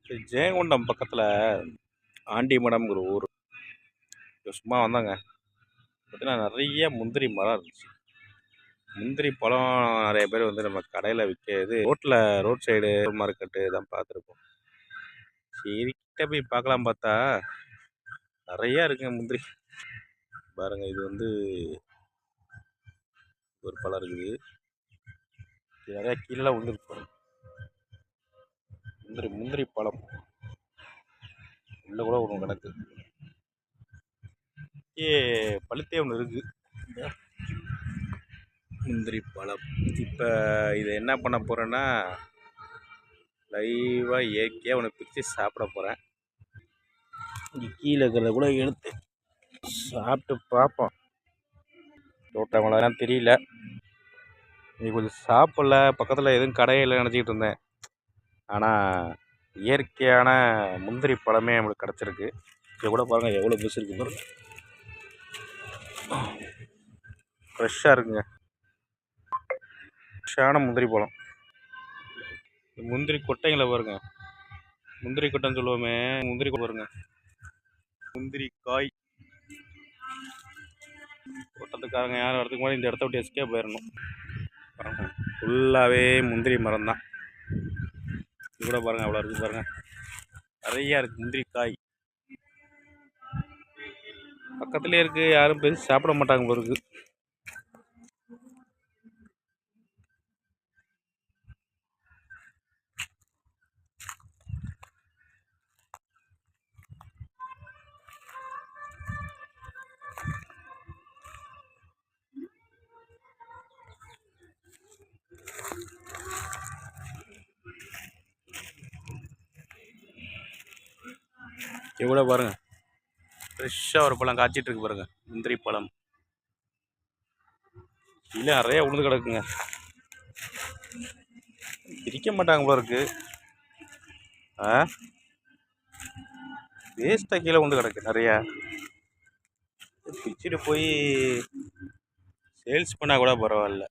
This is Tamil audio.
ஜெயங்கொண்டம் பக்கத்தில் ஆண்டிமடம்ங்கிற ஊர். சும்மா வந்தாங்க. பார்த்தீங்கன்னா நிறைய முந்திரி மரம் இருந்துச்சு. முந்திரி பழம் நிறைய பேர் வந்து நம்ம கடையில் விற்கிறது ரோட் சைடு மார்க்கெட்டு தான் பார்த்துருப்போம். சரி கிட்ட போய் பார்க்கலாம் பார்த்தா நிறையா இருக்குங்க முந்திரி. பாருங்க, இது வந்து ஒரு பழம் இருக்குது. நிறையா கீழே விழுந்துருக்கு. முந்திரி பழம் உள்ள கூட ஒன்று கிடக்கு. பழுத்தே ஒன்று இருக்குது முந்திரி பழம். இப்போ இதை என்ன பண்ண போகிறேன்னா, லைவாக இயற்கையாக ஒன்று பிரித்து சாப்பிட போகிறேன். இங்கே கீழே இருக்கிறத கூட எடுத்து சாப்பிட்டு பார்ப்போம். தோட்டங்களெல்லாம் தெரியல. இன்னைக்கு கொஞ்சம் சாப்பிடல, பக்கத்தில் எதுவும் கடையில் நினச்சிக்கிட்டு இருந்தேன். ஆனால் இயற்கையான முந்திரி பழமே நம்மளுக்கு கிடச்சிருக்கு. இங்கே கூட பாருங்கள் எவ்வளோ பஸ் இருக்குது பாருங்கள். ஃப்ரெஷ்ஷாக இருக்குங்க. ஃப்ரெஷ்ஷான முந்திரி பழம். முந்திரி கொட்டைங்களை பாருங்க. முந்திரி கொட்டைன்னு சொல்லுவோமே, முந்திரி பாருங்க. முந்திரி காய் தோட்டத்துக்காரங்க யாரும் வரதுக்கு முன்னாடி இந்த இடத்த விட்டு எஸ்கேப் போயிடணும். ஃபுல்லாகவே முந்திரி மரம் தான். இது கூட பாருங்கள் அவ்வளோ இருக்குது பாருங்கள். நிறையா இருக்குது முந்திரி காய். பக்கத்துலேயே இருக்குது, யாரும் பெருசு சாப்பிட மாட்டாங்க போல இருக்குது. எவ்வளோ பாருங்கள், ஃப்ரெஷ்ஷாக ஒரு பழம் காய்ச்சிட்டு இருக்கு பாருங்கள். முந்திரி பழம் கீழே நிறைய உளுந்து கிடக்குங்க. பிரிக்க மாட்டாங்க போல இருக்கு. வேஸ்ட்டாக கீழே உளுந்து கிடக்கு நிறையா. பிச்சுட்டு போய் சேல்ஸ் பண்ணால் கூட பரவாயில்ல.